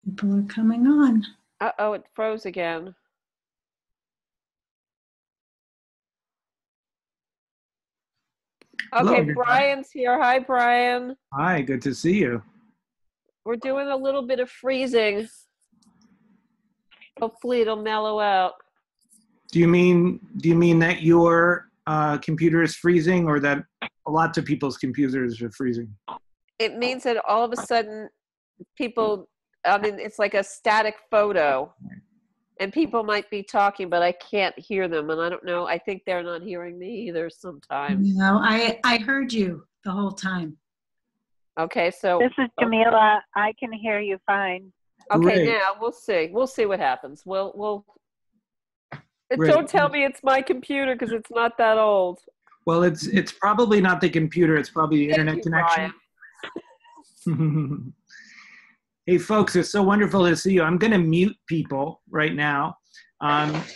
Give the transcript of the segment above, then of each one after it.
People are coming on. Uh-oh, it froze again. Hello, Okay, everybody. Brian's here. Hi, Brian. Hi, good to see you. We're doing a little bit of freezing. Hopefully it'll mellow out. Do you mean that your computer is freezing, or that lots of people's computers are freezing? It means that all of a sudden people, I mean, it's like a static photo. And people might be talking, but I can't hear them. And I don't know. I think they're not hearing me either sometimes. No, I heard you the whole time. Okay, so. This is Jamila. I can hear you fine. Okay, Great. now we'll see. We'll see what happens. We'll. Great. Don't tell me it's my computer because it's not that old. Well, it's probably not the computer. It's probably the internet connection. Hey, folks, it's so wonderful to see you. I'm going to mute people right now.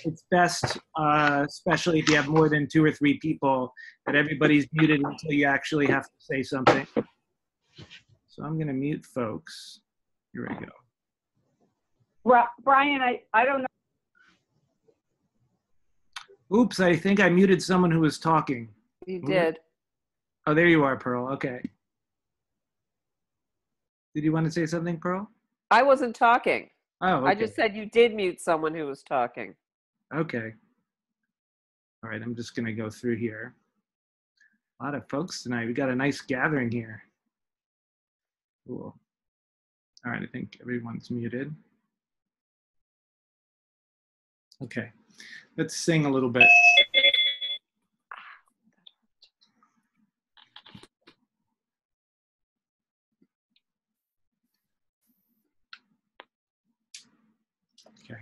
It's best, especially if you have more than 2 or 3 people, that everybody's muted until you actually have to say something. So I'm going to mute folks. Here we go. Brian, I don't know. Oops, I think I muted someone who was talking. You did. Oh, there you are, Pearl. Okay. Did you want to say something, Pearl? I wasn't talking. Oh, okay. I just said you did mute someone who was talking. Okay. All right, I'm just going to go through here. A lot of folks tonight. We got a nice gathering here. Cool. All right, I think everyone's muted. Okay, let's sing a little bit. Okay.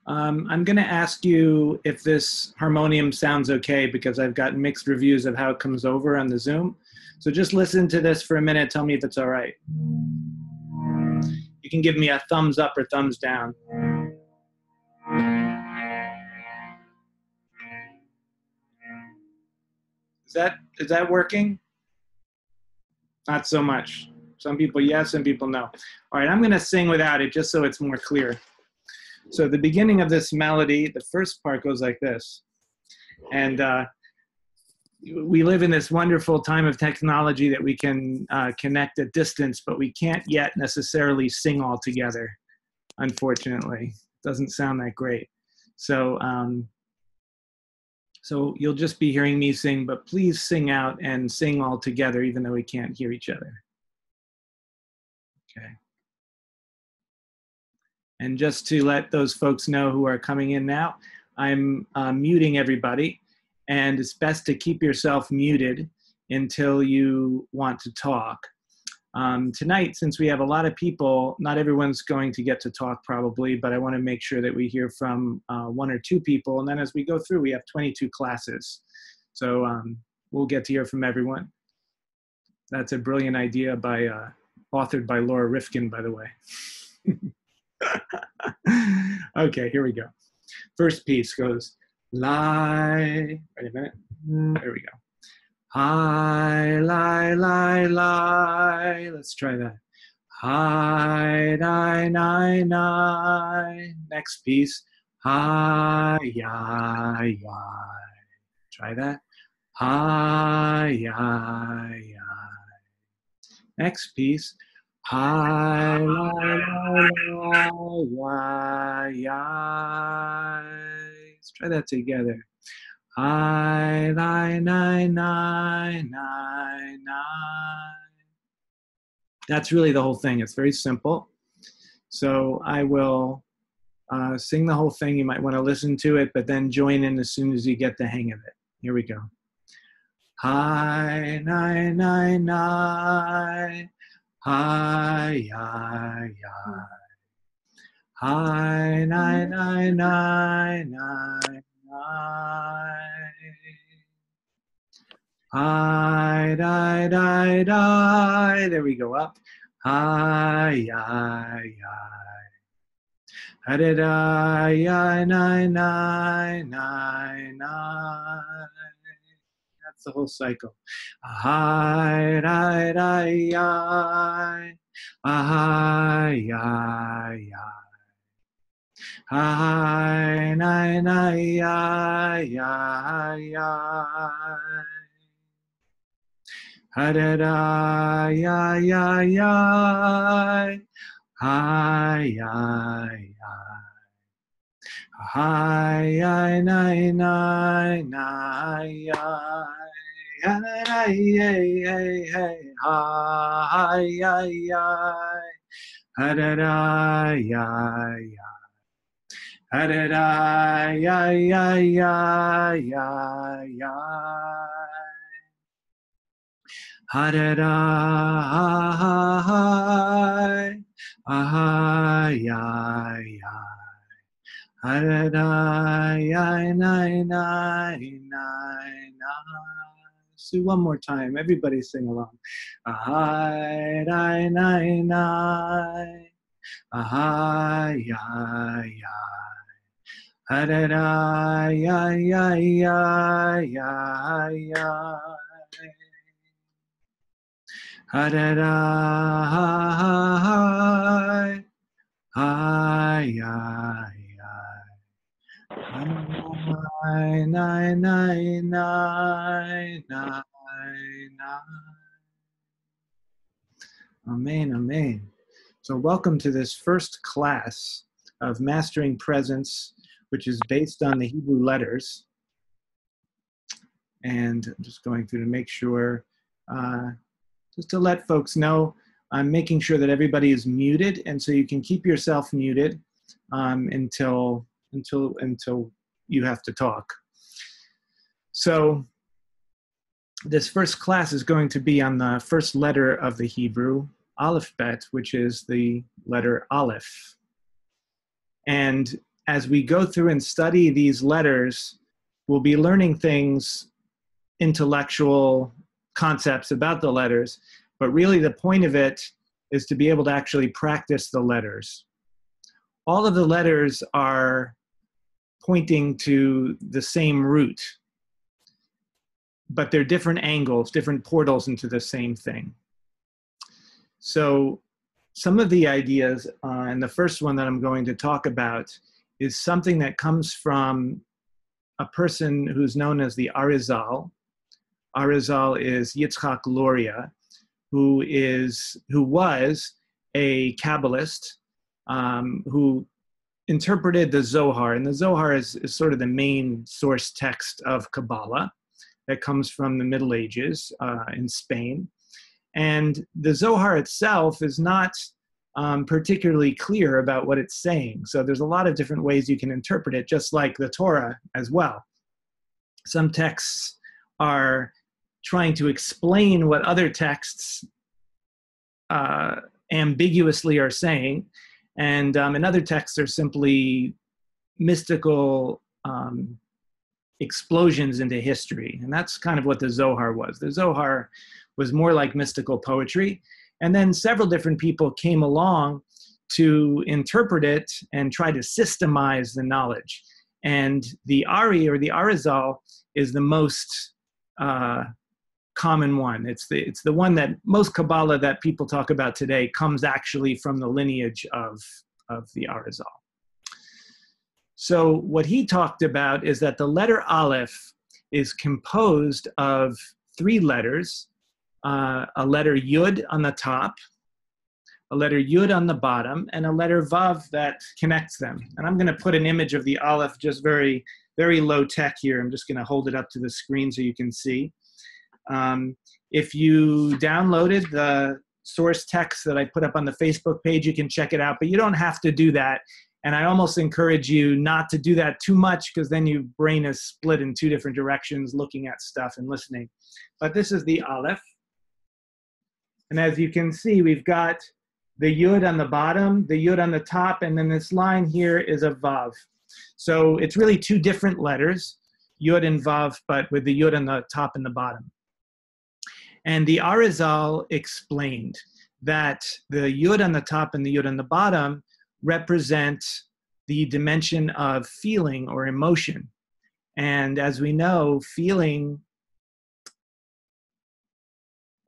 I'm going to ask you if this harmonium sounds okay, because I've gotten mixed reviews of how it comes over on the Zoom. So just listen to this for a minute. Tell me if it's all right. You can give me a thumbs up or thumbs down. Is that working? Not so much. Some people yes, some people no. All right, I'm going to sing without it just so it's more clear. So the beginning of this melody, the first part goes like this. And we live in this wonderful time of technology that we can connect at distance, but we can't yet necessarily sing all together, unfortunately. It doesn't sound that great. So, so you'll just be hearing me sing, but please sing out and sing all together, even though we can't hear each other. Okay. And just to let those folks know who are coming in now, I'm muting everybody, and it's best to keep yourself muted until you want to talk. Tonight, since we have a lot of people, not everyone's going to get to talk probably, but I want to make sure that we hear from 1 or 2 people, and then as we go through, we have 22 classes. So we'll get to hear from everyone. That's a brilliant idea authored by Laura Rifkin, by the way. Okay, here we go. First piece goes, lie. Wait a minute. There we go. Hi, lie, lie, lie. Let's try that. Hi, nine, nine, nine. Next piece. Hi, ya, ya. Try that. Hi, ya, ya. Next piece. Hi, la, la, la, ya. Let's try that together. Hi, nine, nine, nine, nine, nine. That's really the whole thing. It's very simple. So I will sing the whole thing. You might want to listen to it, but then join in as soon as you get the hang of it. Here we go. Hi, nine, nine, nine. Hi, hi, hi. Hi, nine, nine, nine, nine, nine. Hi, die, die, die. There we go, up. Hi, hi, hi. Hi, da, da, nine, nine, nine, nine. That's the whole cycle. Ahai, rai, rai, ai. Ahai, ai, ai. Ahai, nai, nai, ai, ai, ai. Hadadai, ai, ai, ai. Ai, ai, ai. Hi, I, nai, nai, nai, I, nai, hey, hey, hey, hi, I, ha, da, da, ya, ya, ha, da, da, ya, ya, ya, ya, ya, ha, da, da, ha, ha, hi, ha, ya, ya. Let's do one more time. Everybody sing along. Ahai, nai, nai, nai. Ahai, ya, ya. Ha-da-da, ya, ya, ya, ya, ya. Ha-da-da, ha, ha, hi. Hi, hi, hi. Nine, nine, nine, nine, nine, nine. Amen, amen. So welcome to this first class of Mastering Presence, which is based on the Hebrew letters. And I'm just going through to make sure, just to let folks know, I'm making sure that everybody is muted, and so you can keep yourself muted until you have to talk. So this first class is going to be on the first letter of the Hebrew alphabet, which is the letter Aleph. And as we go through and study these letters, we'll be learning things, intellectual concepts about the letters, but really the point of it is to be able to actually practice the letters. All of the letters are pointing to the same root, but they're different angles, different portals into the same thing. So some of the ideas, and the first one that I'm going to talk about is something that comes from a person who's known as the Arizal. Arizal is Yitzhak Luria, who was a Kabbalist, who interpreted the Zohar. And the Zohar is sort of the main source text of Kabbalah that comes from the Middle Ages in Spain. And the Zohar itself is not particularly clear about what it's saying. So there's a lot of different ways you can interpret it, just like the Torah as well. Some texts are trying to explain what other texts ambiguously are saying, and other texts are simply mystical explosions into history. And that's kind of what the Zohar was. The Zohar was more like mystical poetry. And then several different people came along to interpret it and try to systemize the knowledge. And the Ari, or the Arizal, is the most common one. It's the one that most Kabbalah that people talk about today comes actually from the lineage of the Arizal. So what he talked about is that the letter Aleph is composed of three letters, a letter Yud on the top, a letter Yud on the bottom, and a letter Vav that connects them. And I'm going to put an image of the Aleph, just very, very low tech here. I'm just going to hold it up to the screen so you can see. If you downloaded the source text that I put up on the Facebook page, you can check it out, but you don't have to do that. And I almost encourage you not to do that too much, because then your brain is split in two different directions looking at stuff and listening. But this is the Aleph. And as you can see, we've got the Yud on the bottom, the Yud on the top, and then this line here is a Vav. So it's really two different letters, Yud and Vav, but with the Yud on the top and the bottom. And the Arizal explained that the Yud on the top and the Yud on the bottom represent the dimension of feeling or emotion. And as we know, feeling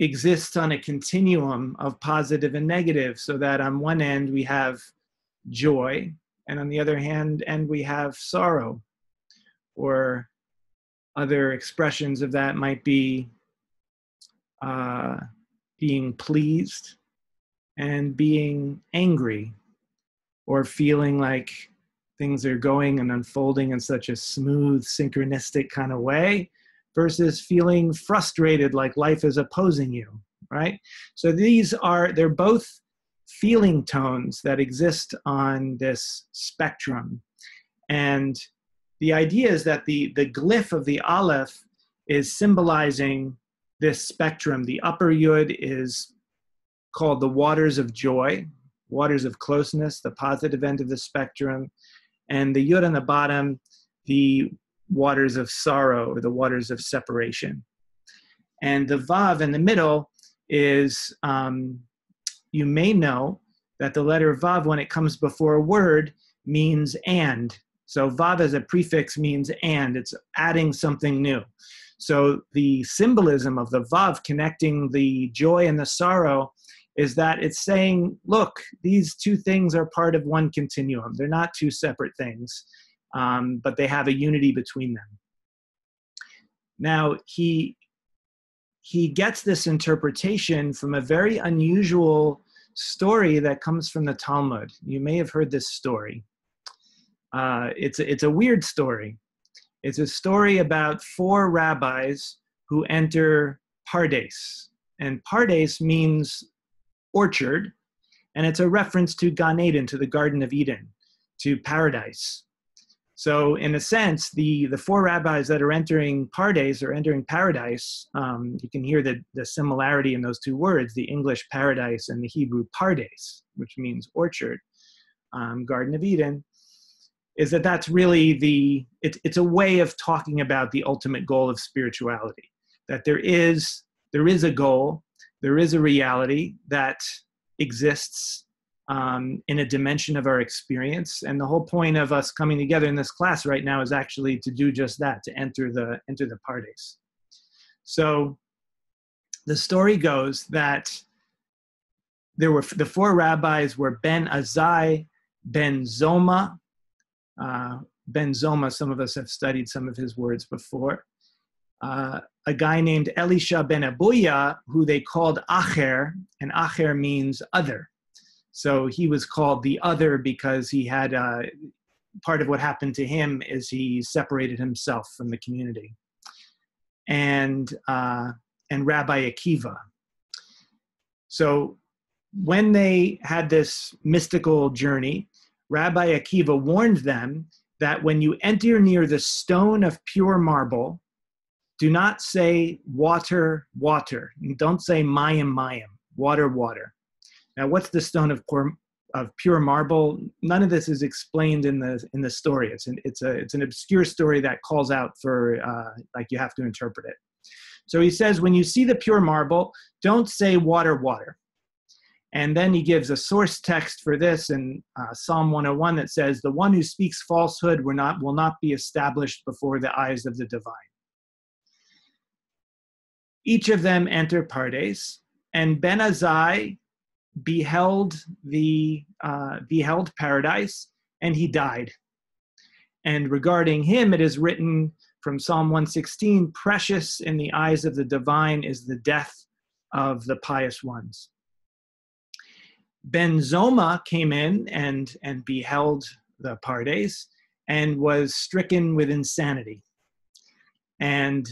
exists on a continuum of positive and negative, so that on one end we have joy, and on the other hand we have sorrow, or other expressions of that might be being pleased and being angry, or feeling like things are going and unfolding in such a smooth, synchronistic kind of way, versus feeling frustrated like life is opposing you, right? So they're both feeling tones that exist on this spectrum. And the idea is that the glyph of the Aleph is symbolizing this spectrum. The upper yud is called the waters of joy, waters of closeness, the positive end of the spectrum, and the yud on the bottom, the waters of sorrow, or the waters of separation. And the vav in the middle is, you may know that the letter vav, when it comes before a word, means and. So vav as a prefix means and, it's adding something new. So the symbolism of the vav connecting the joy and the sorrow is that it's saying, look, these two things are part of one continuum. They're not two separate things, but they have a unity between them. Now, he gets this interpretation from a very unusual story that comes from the Talmud. You may have heard this story. It's a weird story. It's a story about 4 rabbis who enter Pardes. And Pardes means orchard, and it's a reference to Gan Eden, to the Garden of Eden, to paradise. So in a sense, the 4 rabbis that are entering Pardes, or entering paradise, you can hear the similarity in those two words, the English paradise and the Hebrew Pardes, which means orchard, Garden of Eden, is that's really it's a way of talking about the ultimate goal of spirituality, that there is a goal, there is a reality that exists in a dimension of our experience. And the whole point of us coming together in this class right now is actually to do just that, to enter the Pardes. So the story goes that the 4 rabbis were Ben Azai, Ben Zoma. Ben Zoma, some of us have studied some of his words before. A guy named Elisha ben Abuya, who they called Acher, and Acher means other. So he was called the other because he had, part of what happened to him is he separated himself from the community. And Rabbi Akiva. So when they had this mystical journey, Rabbi Akiva warned them that when you enter near the stone of pure marble, do not say water, water. Don't say mayim, mayim, water, water. Now, what's the stone of pure marble? None of this is explained in the story. It's an obscure story that calls out for like you have to interpret it. So he says, when you see the pure marble, don't say water, water. And then he gives a source text for this in Psalm 101 that says, the one who speaks falsehood will not be established before the eyes of the divine. Each of them enter Pardes, and Ben Azai beheld paradise, and he died. And regarding him, it is written from Psalm 116, precious in the eyes of the divine is the death of the pious ones. Ben Zoma came in and beheld the Pardes and was stricken with insanity. And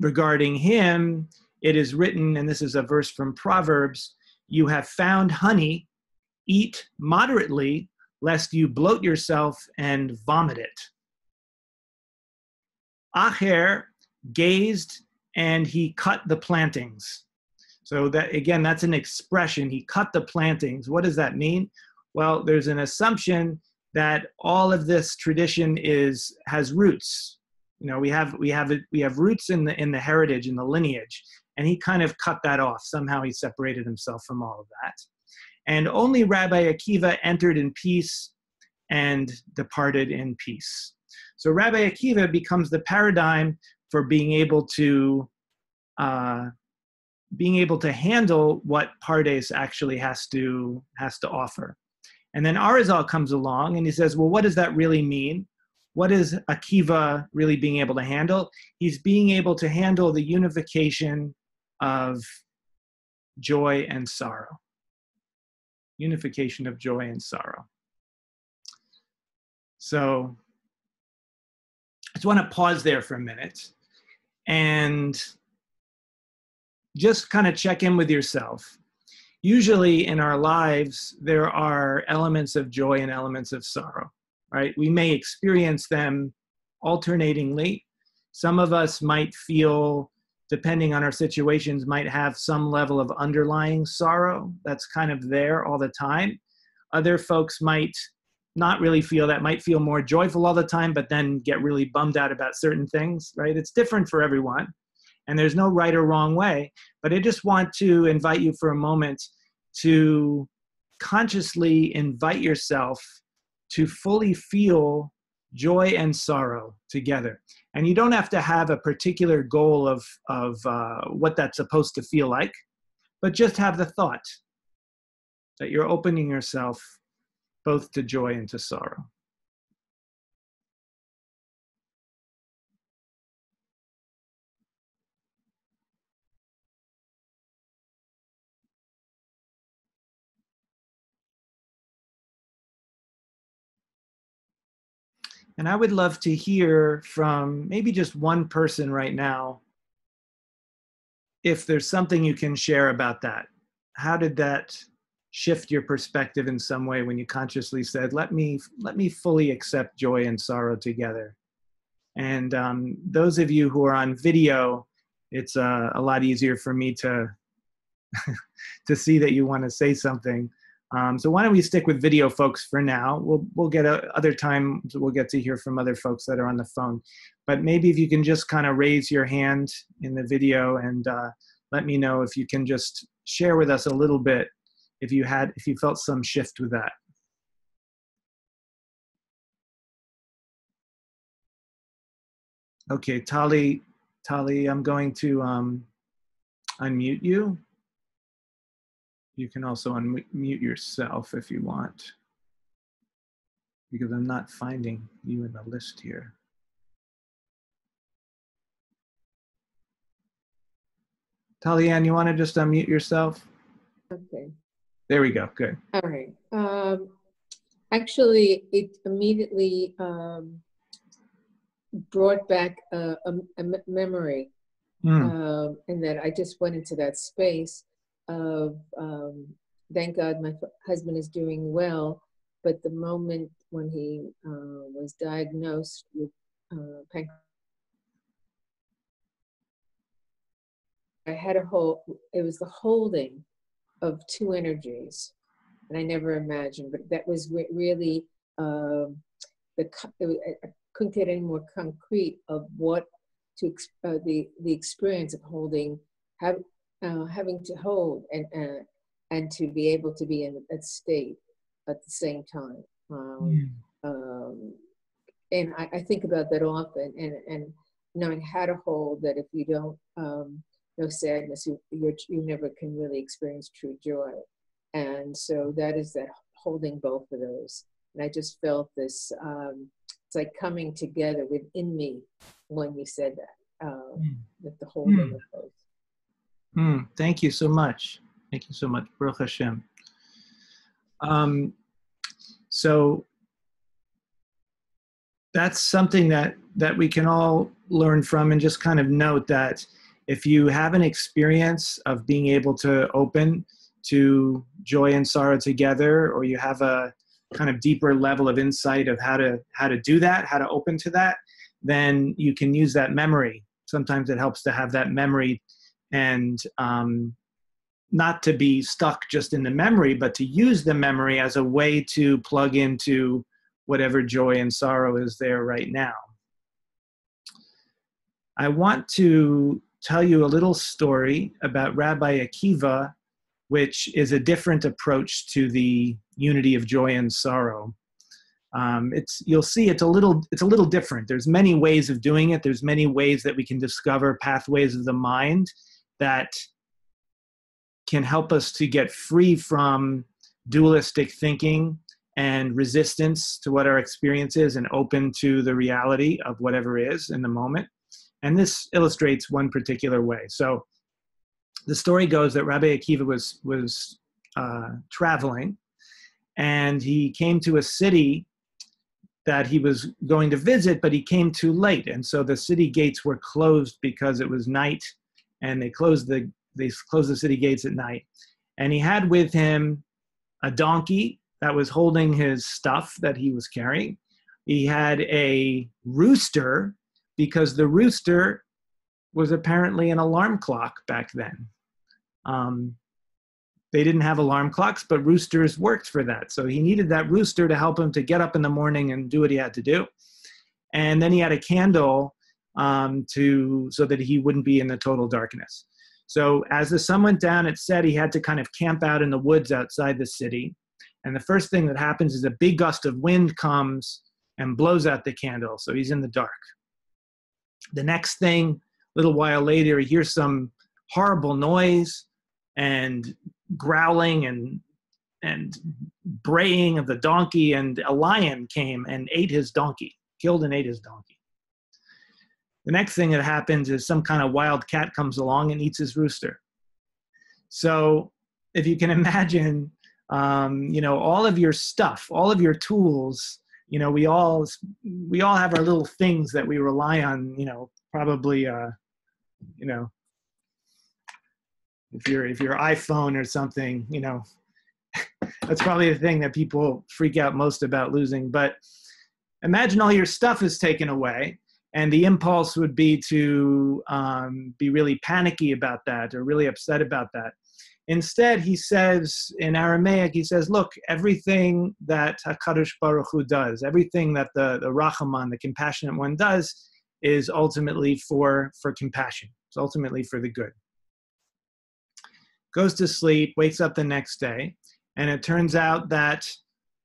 regarding him, it is written, and this is a verse from Proverbs, you have found honey, eat moderately, lest you bloat yourself and vomit it. Acher gazed and he cut the plantings. So that, again, that's an expression. He cut the plantings. What does that mean? Well, there's an assumption that all of this tradition has roots. You know, we have roots in the heritage, in the lineage, and he kind of cut that off. Somehow he separated himself from all of that. And only Rabbi Akiva entered in peace and departed in peace. So Rabbi Akiva becomes the paradigm for being able to being able to handle what Pardes actually has to offer. And then Arizal comes along and he says, well, what does that really mean? What is Akiva really being able to handle? He's being able to handle the unification of joy and sorrow. Unification of joy and sorrow. So I just want to pause there for a minute and just kind of check in with yourself. Usually in our lives, there are elements of joy and elements of sorrow, right? We may experience them alternatingly. Some of us might feel, depending on our situations, might have some level of underlying sorrow that's kind of there all the time. Other folks might not really feel that, might feel more joyful all the time, but then get really bummed out about certain things, right? It's different for everyone. And there's no right or wrong way, but I just want to invite you for a moment to consciously invite yourself to fully feel joy and sorrow together. And you don't have to have a particular goal of what that's supposed to feel like, but just have the thought that you're opening yourself both to joy and to sorrow. And I would love to hear from maybe just one person right now, if there's something you can share about that. How did that shift your perspective in some way when you consciously said, let me fully accept joy and sorrow together? And those of you who are on video, it's a lot easier for me to to see that you want to say something. So why don't we stick with video folks for now? We'll get other times we'll get to hear from other folks that are on the phone. But maybe if you can just kind of raise your hand in the video and let me know if you can just share with us a little bit if you felt some shift with that. Okay, Tali, I'm going to unmute you. You can also unmute yourself if you want, because I'm not finding you in the list here. Talianne, you want to just unmute yourself? Okay. There we go. Good. All right. Actually, it immediately brought back a memory, and that I just went into that space of thank God my husband is doing well, but the moment when he was diagnosed with pancreatitis, I had a whole, it was the holding of two energies, and I never imagined, but that was really, I couldn't get any more concrete of what to, the experience of holding, having to hold and to be able to be in that state at the same time. And I think about that often, and knowing how to hold that. If you don't know sadness, you never can really experience true joy. And so that is that holding both of those. And I just felt this, it's like coming together within me when you said that, with the holding of both. Thank you so much. Thank you so much. Baruch Hashem. So that's something that we can all learn from, and just kind of note that if you have an experience of being able to open to joy and sorrow together, or you have a kind of deeper level of insight of how to do that, how to open to that, then you can use that memory. Sometimes it helps to have that memory, and not to be stuck just in the memory, but to use the memory as a way to plug into whatever joy and sorrow is there right now. I want to tell you a little story about Rabbi Akiva, which is a different approach to the unity of joy and sorrow. You'll see it's a little different. There's many ways of doing it. There's many ways that we can discover pathways of the mind that can help us to get free from dualistic thinking and resistance to what our experience is and open to the reality of whatever is in the moment. And this illustrates one particular way. So the story goes that Rabbi Akiva was traveling, and he came to a city that he was going to visit, but he came too late. And so the city gates were closed because it was night, and they closed the city gates at night. And he had with him a donkey that was holding his stuff that he was carrying. He had a rooster, because the rooster was apparently an alarm clock back then. They didn't have alarm clocks, but roosters worked for that. So he needed that rooster to help him to get up in the morning and do what he had to do. And then he had a candle so that he wouldn't be in the total darkness. So as the sun went down, it said he had to kind of camp out in the woods outside the city. And the first thing that happens is a big gust of wind comes and blows out the candle. So he's in the dark. The next thing, a little while later, he hears some horrible noise and growling and braying of the donkey, and a lion came and ate his donkey, killed and ate his donkey. The next thing that happens is some kind of wild cat comes along and eats his rooster. So if you can imagine, all of your stuff, all of your tools, we all have our little things that we rely on, probably, if your iPhone or something, that's probably the thing that people freak out most about losing. But imagine all your stuff is taken away, and the impulse would be to be really panicky about that or really upset about that. Instead, he says in Aramaic, he says, look, everything that HaKadosh Baruch Hu does, everything that the Rachaman, the compassionate one, does is ultimately for compassion. It's ultimately for the good. Goes to sleep, wakes up the next day, and it turns out that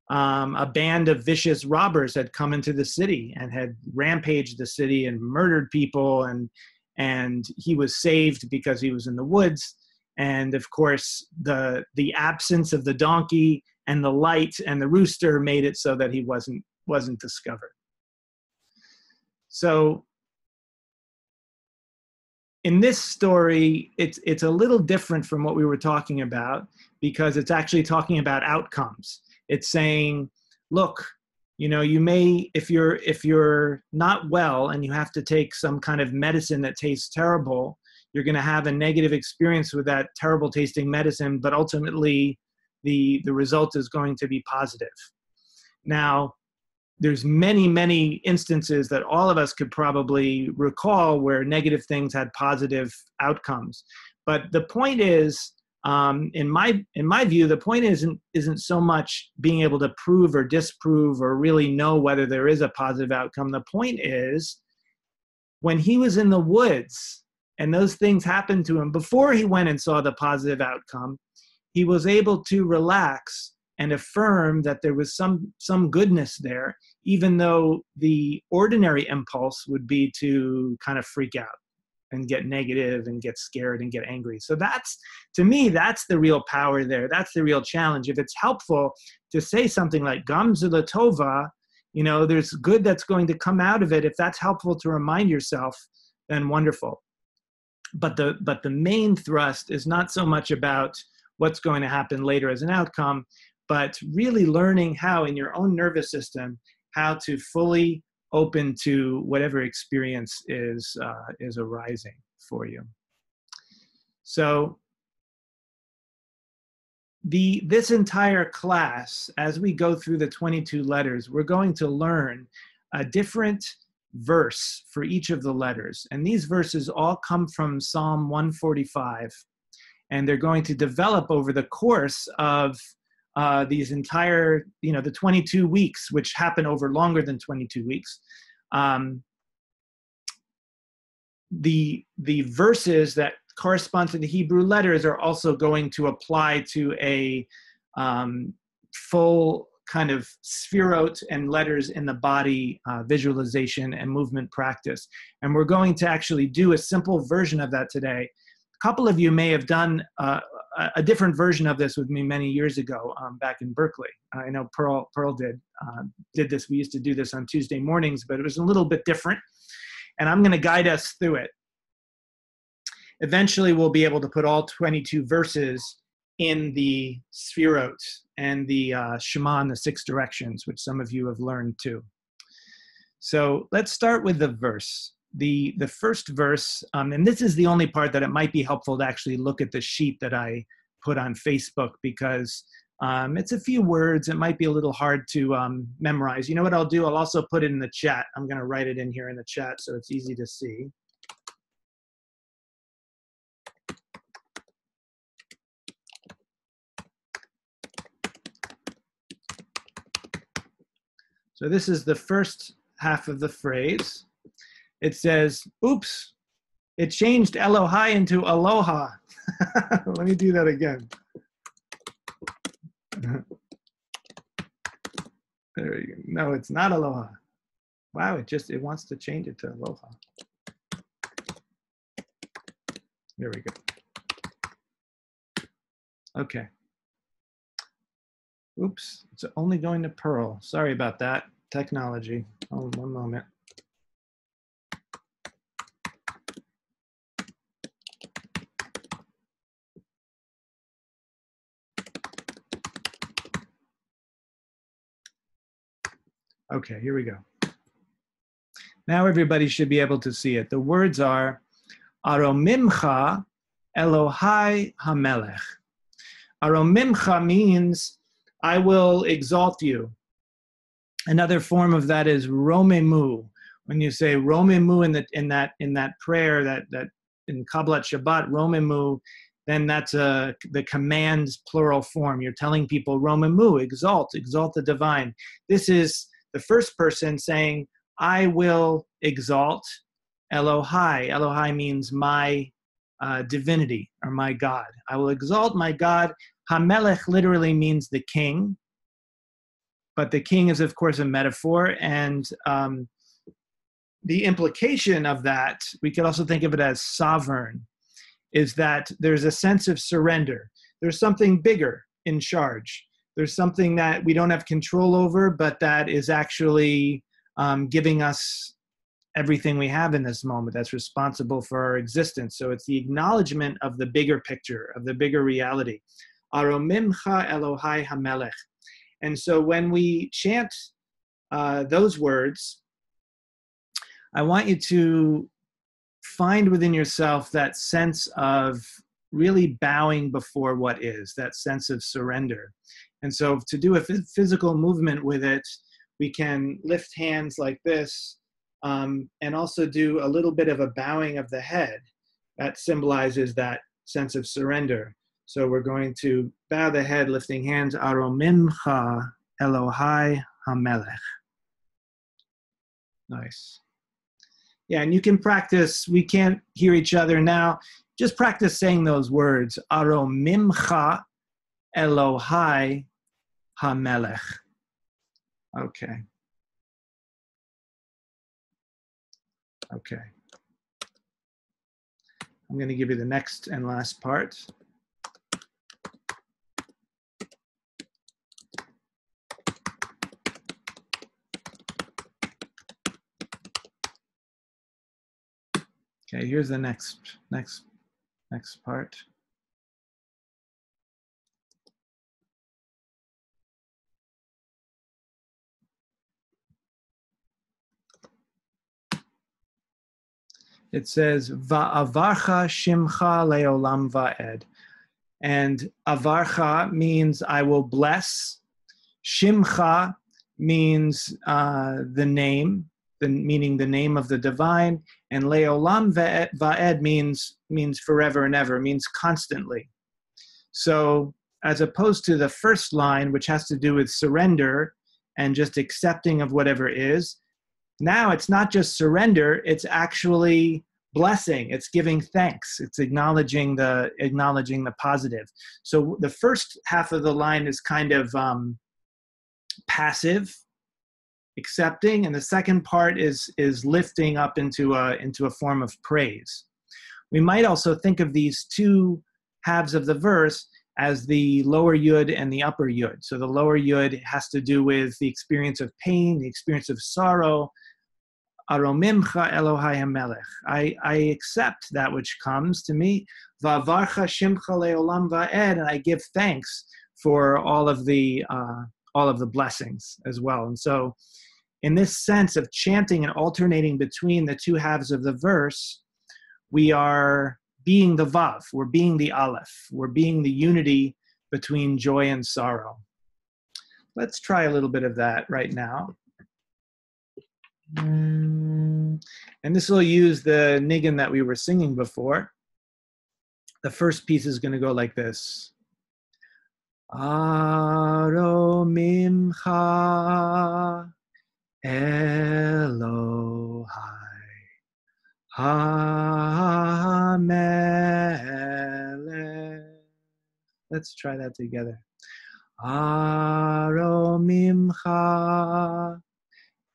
a band of vicious robbers had come into the city and had rampaged the city and murdered people, and he was saved because he was in the woods. And of course, the absence of the donkey and the light and the rooster made it so that he wasn't discovered. So in this story, it's a little different from what we were talking about, because it's actually talking about outcomes. It's saying, look, you may, if you're not well and you have to take some kind of medicine that tastes terrible, you're going to have a negative experience with that terrible tasting medicine, but ultimately the result is going to be positive. Now, there's many, many instances that all of us could probably recall where negative things had positive outcomes. But the point is, in my view, the point isn't so much being able to prove or disprove or really know whether there is a positive outcome. The point is, when he was in the woods and those things happened to him, before he went and saw the positive outcome, he was able to relax and affirm that there was some goodness there, even though the ordinary impulse would be to kind of freak out and get negative and get scared and get angry. So to me, that's the real power there. That's the real challenge. If it's helpful to say something like Gam Zu L'Tova, there's good that's going to come out of it. If that's helpful to remind yourself, then wonderful. But the main thrust is not so much about what's going to happen later as an outcome, but really learning how in your own nervous system, how to fully open to whatever experience is arising for you. So this entire class, as we go through the 22 letters, we're going to learn a different verse for each of the letters. And these verses all come from Psalm 145. And they're going to develop over the course of these entire, the 22 weeks, which happen over longer than 22 weeks. The verses that correspond to the Hebrew letters are also going to apply to a full kind of sphirot and letters in the body visualization and movement practice. And we're going to actually do a simple version of that today. A couple of you may have done a different version of this with me many years ago back in Berkeley. I know Pearl did this. We used to do this on Tuesday mornings, but it was a little bit different. And I'm going to guide us through it. Eventually, we'll be able to put all 22 verses in the Sfirot and the Shema in the 6 directions, which some of you have learned too. So let's start with the verse. The first verse, and this is the only part that it might be helpful to actually look at the sheet that I put on Facebook, because it's a few words. It might be a little hard to memorize. You know what I'll do? I'll also put it in the chat. I'm going to write it in here in the chat so it's easy to see. So this is the first half of the phrase. It says, oops, it changed Elohai into Aloha. Let me do that again. There you go. No, it's not Aloha. Wow, it wants to change it to Aloha. There we go. Okay. Oops, it's only going to Pearl. Sorry about that, technology. Oh, one moment. Okay, here we go. Now everybody should be able to see it. The words are, Aromimcha Elohai HaMelech. Aromimcha means, I will exalt you. Another form of that is Romemu. When you say Romemu in that prayer, that in Kabbalat Shabbat, Romemu, then that's the command's plural form. You're telling people Romemu, exalt the divine. This is the first person saying, I will exalt Elohai. Elohai means my divinity, or my God. I will exalt my God. HaMelech literally means the king, but the king is, of course, a metaphor, and the implication of that, we could also think of it as sovereign, is that there's a sense of surrender. There's something bigger in charge. There's something that we don't have control over, but that is actually giving us everything we have in this moment, that's responsible for our existence. So it's the acknowledgement of the bigger picture, of the bigger reality. Aromimcha Elohai HaMelech. And so when we chant those words, I want you to find within yourself that sense of really bowing before what is, that sense of surrender. And so to do a physical movement with it, we can lift hands like this, and also do a little bit of a bowing of the head. That symbolizes that sense of surrender. So we're going to bow the head, lifting hands, Aromimcha Elohai HaMelech. Nice. Yeah, and you can practice, we can't hear each other now, just practice saying those words, Aromimcha Elohai HaMelech. Okay. Okay. I'm going to give you the next and last part. Okay, here's the next part. It says, Va'avarcha shimcha leolam va'ed. And avarcha means I will bless. Shimcha means the name, meaning the name of the divine. And leolam va'ed means forever and ever, means constantly. So as opposed to the first line, which has to do with surrender and just accepting of whatever is, now it's not just surrender, it's actually blessing, it's giving thanks, it's acknowledging the positive. So the first half of the line is kind of passive, accepting, and the second part is lifting up into a form of praise. We might also think of these two halves of the verse as the lower yud and the upper yud. So the lower yud has to do with the experience of pain, the experience of sorrow. Aromimcha Elohai HaMelech. I accept that which comes to me. Va'varcha shimcha le'olam va'ed, and I give thanks for all of the blessings as well. And so, in this sense of chanting and alternating between the two halves of the verse, we are being the Vav, we're being the Aleph, we're being the unity between joy and sorrow. Let's try a little bit of that right now. And this will use the niggin that we were singing before. The first piece is going to go like this. Aromimcha Elohai HaMelech. Let's try that together. Aromimcha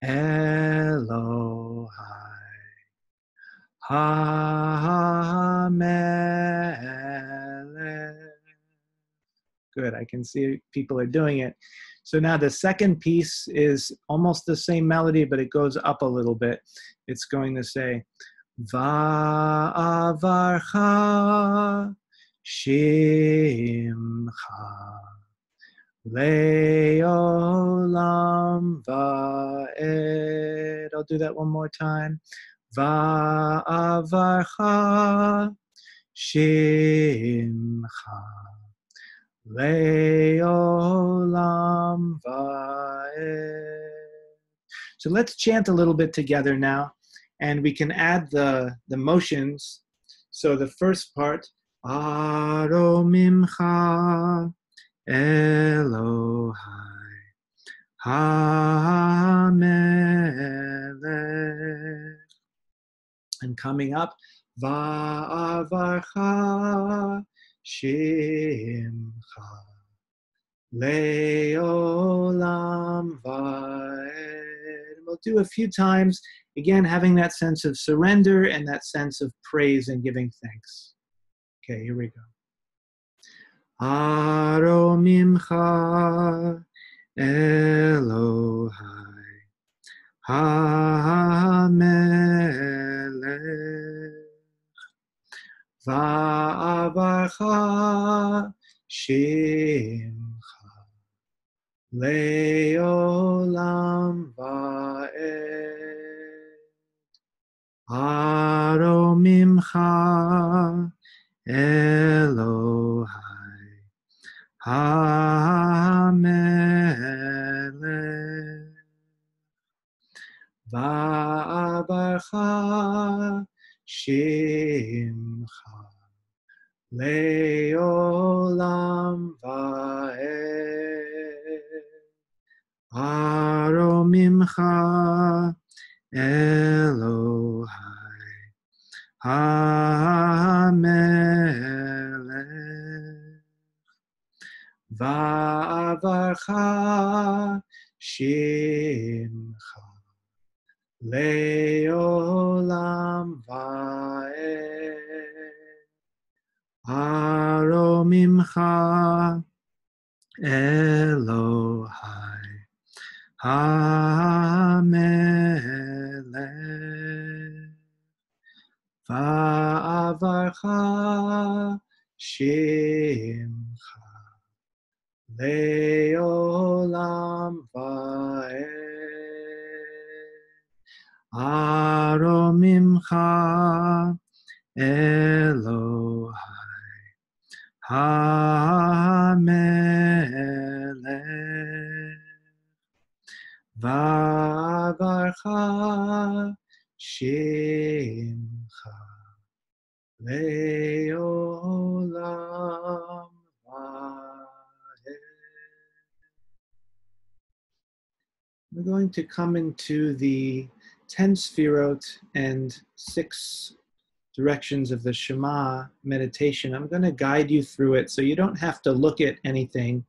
Elohai HaMelech. Good, I can see people are doing it. So now the second piece is almost the same melody, but it goes up a little bit. It's going to say, Va'avarcha Shimcha Le'olam va'ed. I'll do that one more time. Va'avarcha Shimcha Le'olam va'ed. So let's chant a little bit together now, and we can add the motions. So the first part, Aromimcha Elohai HaMelech. And coming up, Va'avarcha Shimcha Le'olam va'ed. We'll do a few times, again, having that sense of surrender and that sense of praise and giving thanks. Okay, here we go. Aromimcha Elohai HaMelech Va'avarcha Shimcha Le'olam va'ed. Aromimcha Elohai HaMelech Va'avarcha Shimcha Le'olam va'ed. Aromimcha Elohai HaMelech Va'avarcha Shimcha Le'olam va'ed. Aromimcha Elohai HaMelech Va'avarcha Shimcha Le'olam va'ed. Aromimcha Elohai HaMelech Va'avarcha Shimcha Le'olam va'ed. We're going to come into the 10 Sfirot and 6 directions of the Shema meditation. I'm going to guide you through it so you don't have to look at anything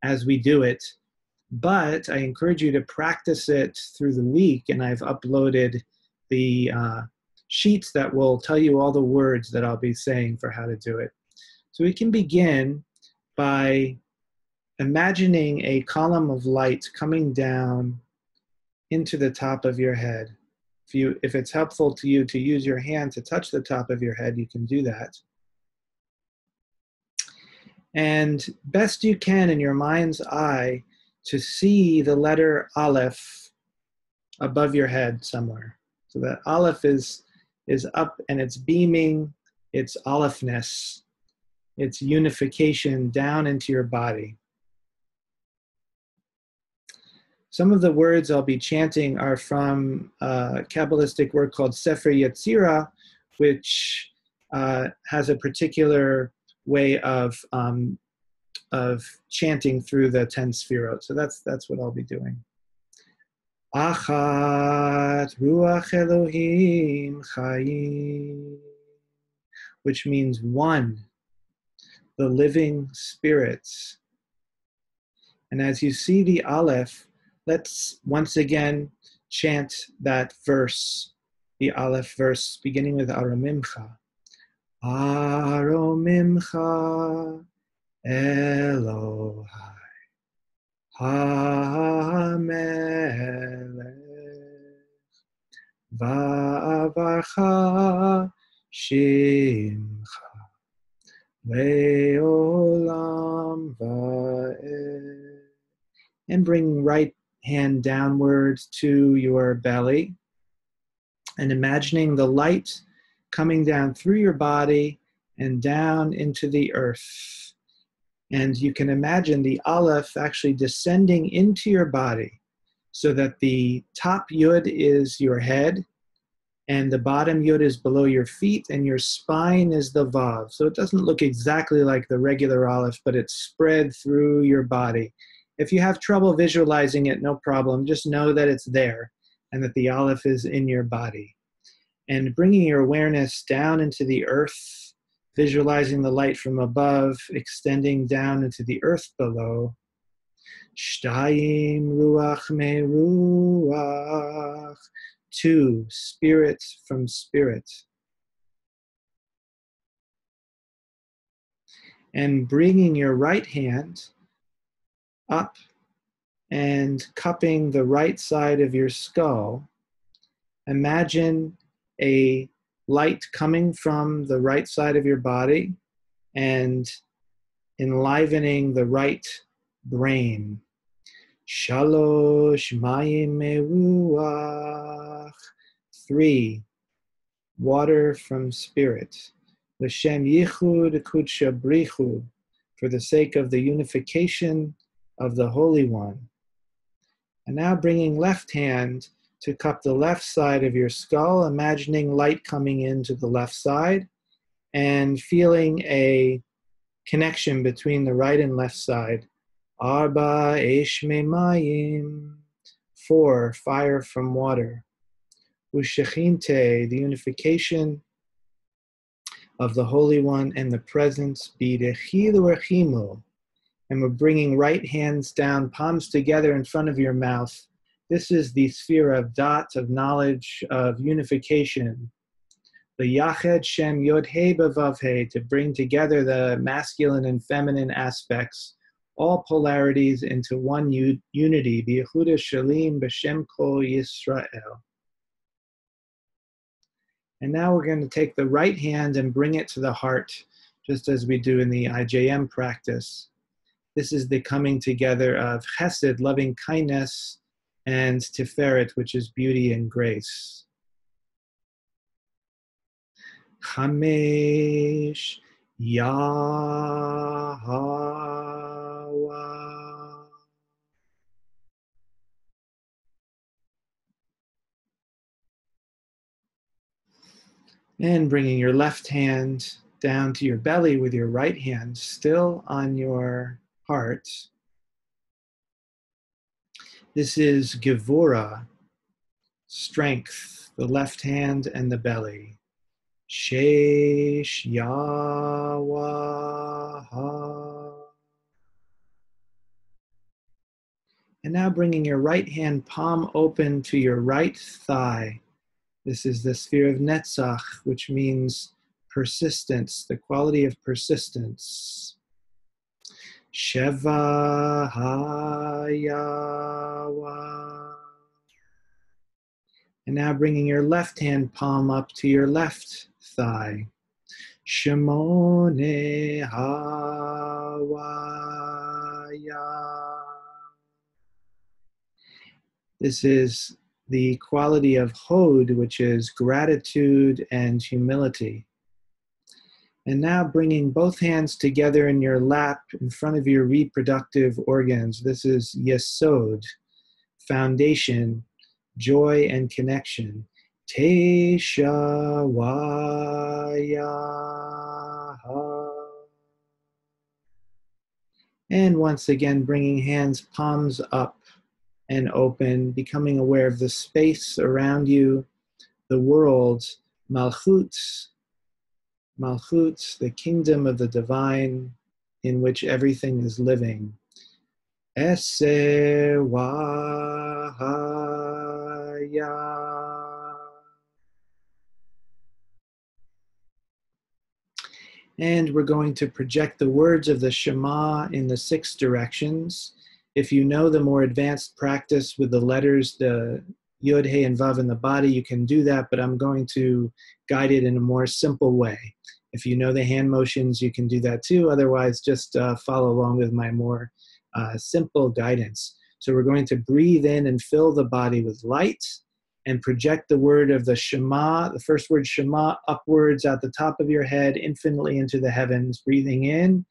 as we do it, but I encourage you to practice it through the week, and I've uploaded the sheets that will tell you all the words that I'll be saying for how to do it. So we can begin by imagining a column of light coming down into the top of your head. If it's helpful to you to use your hand to touch the top of your head, you can do that. And best you can in your mind's eye to see the letter Aleph above your head somewhere. So that Aleph is up and it's beaming its Alephness, its unification down into your body. Some of the words I'll be chanting are from a Kabbalistic word called Sefer Yetzirah, which has a particular way of chanting through the 10 sefirot. So that's what I'll be doing. Achat Ruach Elohim Chayim, which means one, the living spirits. And as you see the Aleph, let's once again chant that verse, the Aleph verse, beginning with Aromimcha. Aromimcha Elohai HaMelech Va'avarcha Shimcha Le'olam Va'ed. And bring right hand downwards to your belly and imagining the light coming down through your body and down into the earth. And you can imagine the Aleph actually descending into your body so that the top yud is your head and the bottom yud is below your feet and your spine is the vav. So it doesn't look exactly like the regular Aleph, but it's spread through your body. If you have trouble visualizing it, no problem. Just know that it's there and that the Aleph is in your body. And bringing your awareness down into the earth, visualizing the light from above, extending down into the earth below. Shtayim ruach me ruach. 2, spirit from spirit. And bringing your right hand up and cupping the right side of your skull, imagine a light coming from the right side of your body and enlivening the right brain. Shalosh mayim meruach. 3, water from spirit. L'shem yichud kudsha brichu, for the sake of the unification of the Holy One. And now bringing left hand to cup the left side of your skull, imagining light coming into the left side and feeling a connection between the right and left side. Arba esh memayim. 4, fire from water. Ushechinte, the unification of the Holy One and the presence. Bidechilu rechimu. And we're bringing right hands down, palms together in front of your mouth. This is the sphere of dot, of knowledge, of unification. The Yached Shem Yod He B'Vav He, to bring together the masculine and feminine aspects, all polarities into one unity. B'Yehuda Shalim B'Shem Kol Yisrael. And now we're going to take the right hand and bring it to the heart, just as we do in the IJM practice. This is the coming together of chesed, loving kindness, and tiferet, which is beauty and grace. Chamesh Yahweh. And bringing your left hand down to your belly with your right hand still on your heart. This is Gevura, strength, the left hand and the belly. Shesh Yahweh. And now bringing your right hand palm open to your right thigh. This is the sphere of Netzach, which means persistence, the quality of persistence. Sheva Hayawa. And now bringing your left hand palm up to your left thigh. Shemone Hawaya. This is the quality of Hod, which is gratitude and humility. And now bringing both hands together in your lap in front of your reproductive organs. This is Yesod, foundation, joy and connection. Teshawaya. And once again, bringing hands palms up and open, becoming aware of the space around you, the world, Malchut, Malchut, the kingdom of the divine in which everything is living. Ese Wahaya. And we're going to project the words of the Shema in the 6 directions. If you know the more advanced practice with the letters, the Yod, He, and Vav in the body, you can do that, but I'm going to guide it in a more simple way. If you know the hand motions, you can do that too. Otherwise, just follow along with my more simple guidance. So we're going to breathe in and fill the body with light and project the word of the Shema, the first word Shema, upwards at the top of your head, infinitely into the heavens, breathing in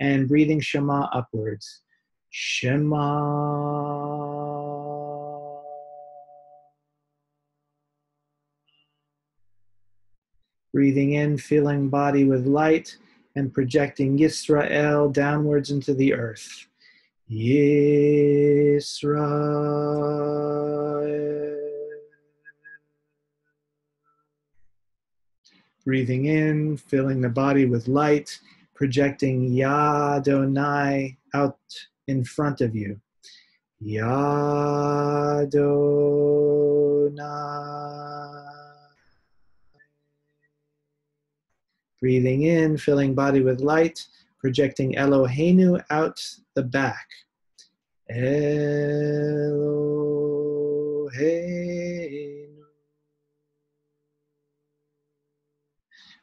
and breathing Shema upwards. Shema. Breathing in, filling body with light, and projecting Yisrael downwards into the earth. Yisrael. Breathing in, filling the body with light, projecting Yadonai out in front of you. Yadonai. Breathing in, filling body with light, projecting Eloheinu out the back. Eloheinu.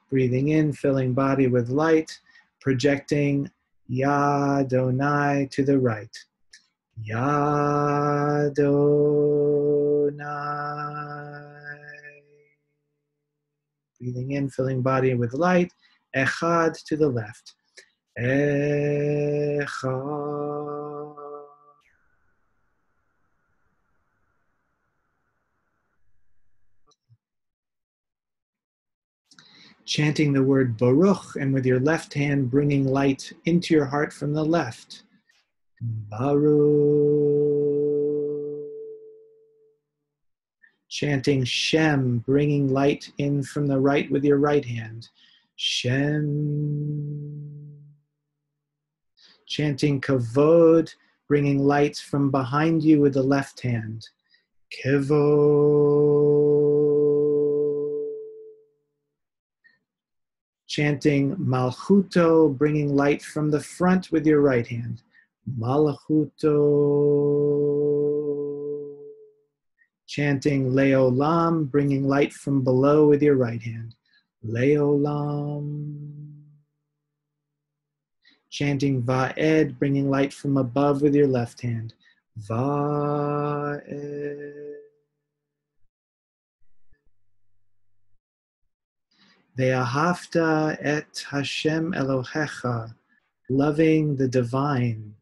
Breathing in, filling body with light, projecting Yadonai to the right. Yadonai. Breathing in, filling body with light. Echad to the left. Echad. Chanting the word Baruch, and with your left hand bringing light into your heart from the left. Baruch. Chanting Shem, bringing light in from the right with your right hand. Shem. Chanting Kavod, bringing light from behind you with the left hand. Kavod. Chanting Malchuto, bringing light from the front with your right hand. Malchuto. Chanting Leolam, bringing light from below with your right hand. Leolam. Chanting Va'ed, bringing light from above with your left hand. Va'ed. Ve'ahavta et Hashem Elohecha, loving the divine.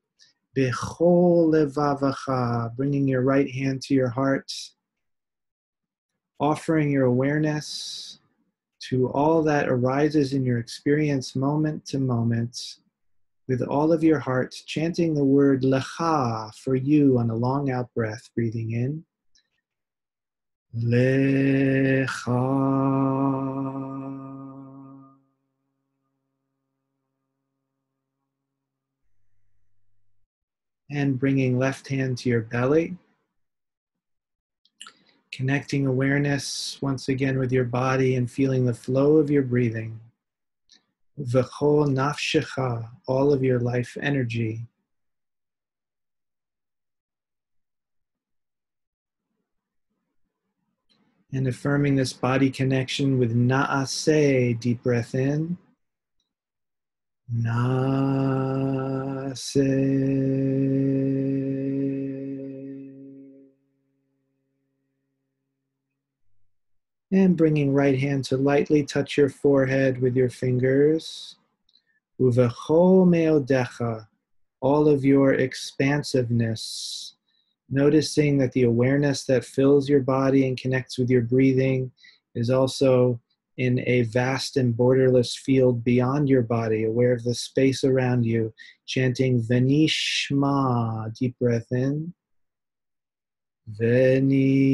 Bechol levavacha, bringing your right hand to your heart, offering your awareness to all that arises in your experience moment to moment, with all of your heart, chanting the word lecha for you on a long out breath, breathing in. Lecha. And bringing left hand to your belly. Connecting awareness once again with your body and feeling the flow of your breathing. V'chol nafshecha, all of your life energy. And affirming this body connection with Na'aseh, deep breath in. Na'aseh. And bringing right hand to lightly touch your forehead with your fingers. Uvechol meodecha, all of your expansiveness. Noticing that the awareness that fills your body and connects with your breathing is also in a vast and borderless field beyond your body, aware of the space around you, chanting Venishma, deep breath in. Venishma.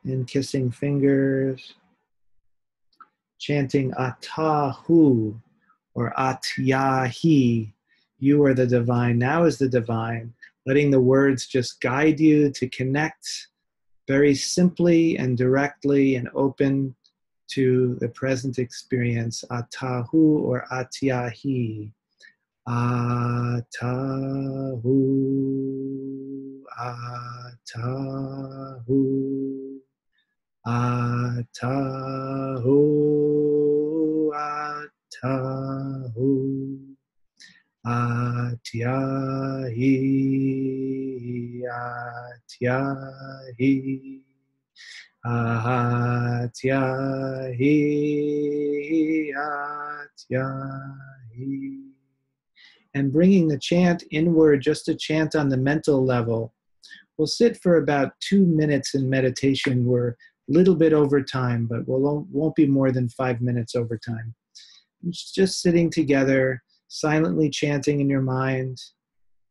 And kissing fingers, chanting Atahu or Atyahi, you are the divine, now is the divine, letting the words just guide you to connect very simply and directly and open to the present experience, Atahu or Atyahi. Atahu, Atahu. Atahu, Atahu, Atyahi, Atyahi, Atyahi, Atyahi. And bringing the chant inward, just to chant on the mental level. We'll sit for about 2 minutes in meditation. We're a little bit over time, but won't be more than 5 minutes over time. It's just sitting together, silently chanting in your mind,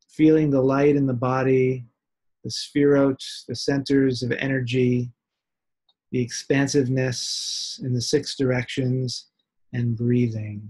feeling the light in the body, the sphirot, the centers of energy, the expansiveness in the 6 directions, and breathing.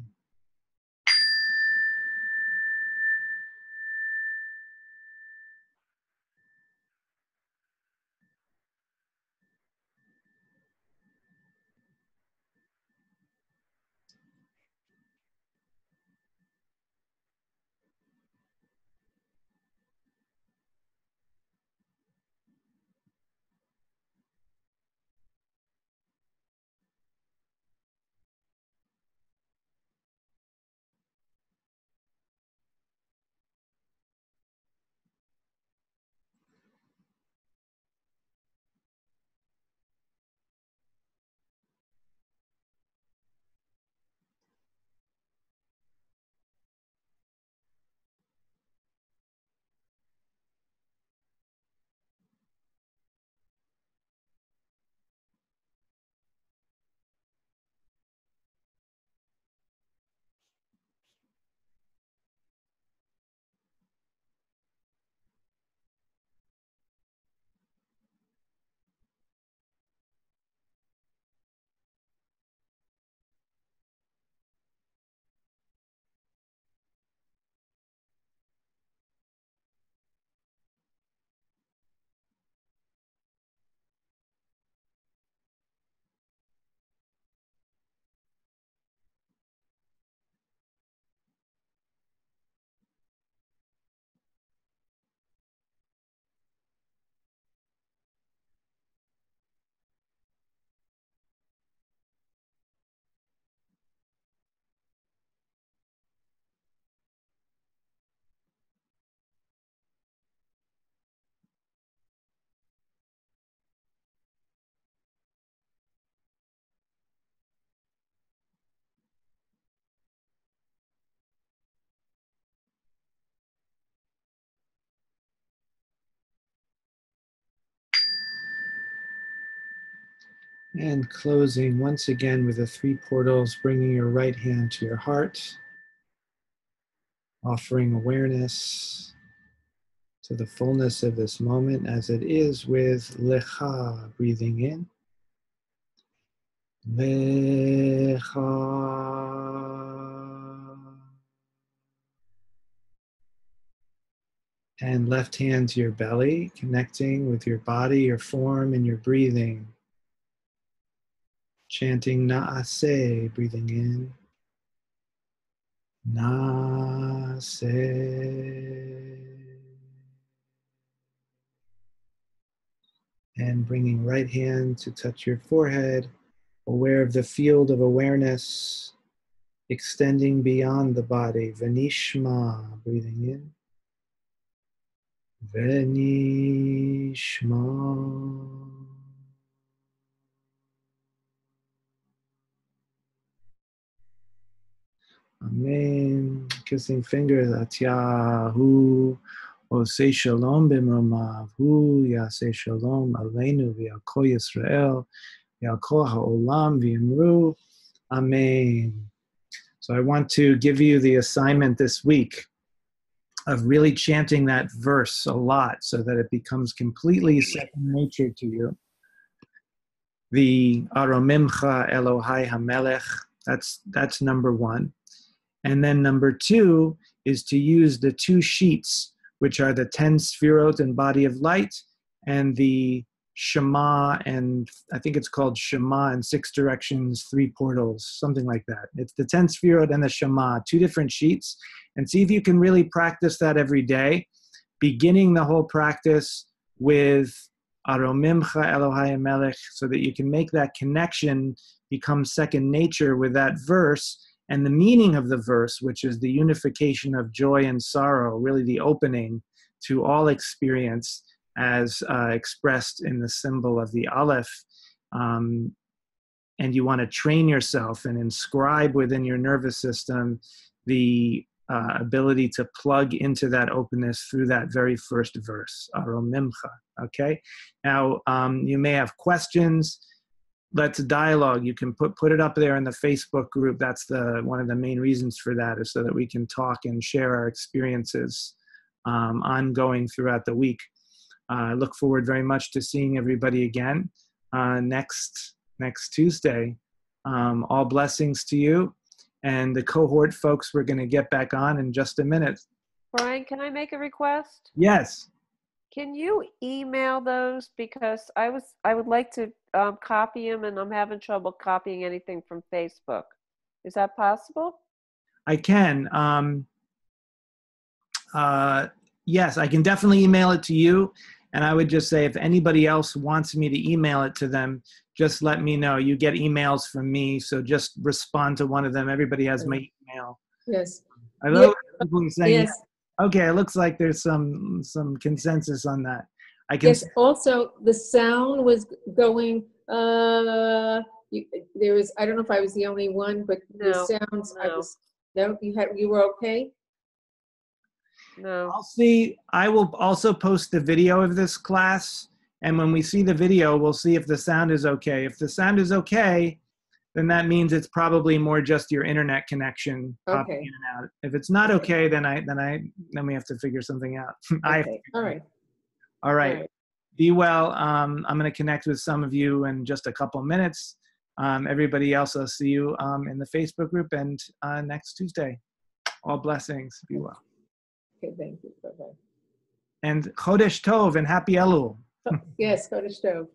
And closing once again with the 3 portals, bringing your right hand to your heart, offering awareness to the fullness of this moment as it is with Lecha, breathing in. Lecha. And left hand to your belly, connecting with your body, your form, and your breathing. Chanting Naase, breathing in. Naase. And bringing right hand to touch your forehead, aware of the field of awareness extending beyond the body. Venishma, breathing in. Venishma. Amen. Kissing fingers. Atyahu. Osei shalom b'mromav. Hu yaseh shalom aleinu v'yalko Yisrael. Yalko ha'olam v'yimru. Amen. So I want to give you the assignment this week of really chanting that verse a lot so that it becomes completely second nature to you. The Aromimcha Elohai HaMelech, that's number one. And then number two is to use the two sheets, which are the 10 Sfirot and body of light, and the Shema, and I think it's called Shema in 6 directions, 3 portals, something like that. It's the 10 Sfirot and the Shema, 2 different sheets, and see if you can really practice that every day, beginning the whole practice with Aromimcha Elohai Melech, so that you can make that connection become second nature with that verse, and the meaning of the verse, which is the unification of joy and sorrow, really the opening to all experience as expressed in the symbol of the Aleph. And you want to train yourself and inscribe within your nervous system the ability to plug into that openness through that very first verse, Aromimcha, okay? Now, you may have questions. Let's dialogue. You can put it up there in the Facebook group. That's one of the main reasons for that, is so that we can talk and share our experiences ongoing throughout the week. I look forward very much to seeing everybody again next Tuesday. All blessings to you. And the cohort folks, we're going to get back on in just a minute. Brian, can I make a request? Yes. Can you email those? Because I would like to copy them, and I'm having trouble copying anything from Facebook. Is that possible? I can. Yes, I can definitely email it to you. And I would just say, if anybody else wants me to email it to them, just let me know. You get emails from me, so just respond to one of them. Everybody has my email. Yes. I love people are saying, Yes. okay, it looks like there's some consensus on that. I can. Yes. Also, the sound was going. There was. I don't know if I was the only one, but the sounds. No. You were okay. No. I'll see. I will also post the video of this class, and when we see the video, we'll see if the sound is okay. If the sound is okay, then that means it's probably more just your internet connection popping in and out. If it's not okay, then we have to figure something out. Okay. All right. All right. Be well. I'm going to connect with some of you in just a couple minutes. Everybody else, I'll see you in the Facebook group and next Tuesday. All blessings. Be well. Okay, thank you. Bye-bye. And Chodesh Tov and Happy Elul. Yes, Chodesh Tov.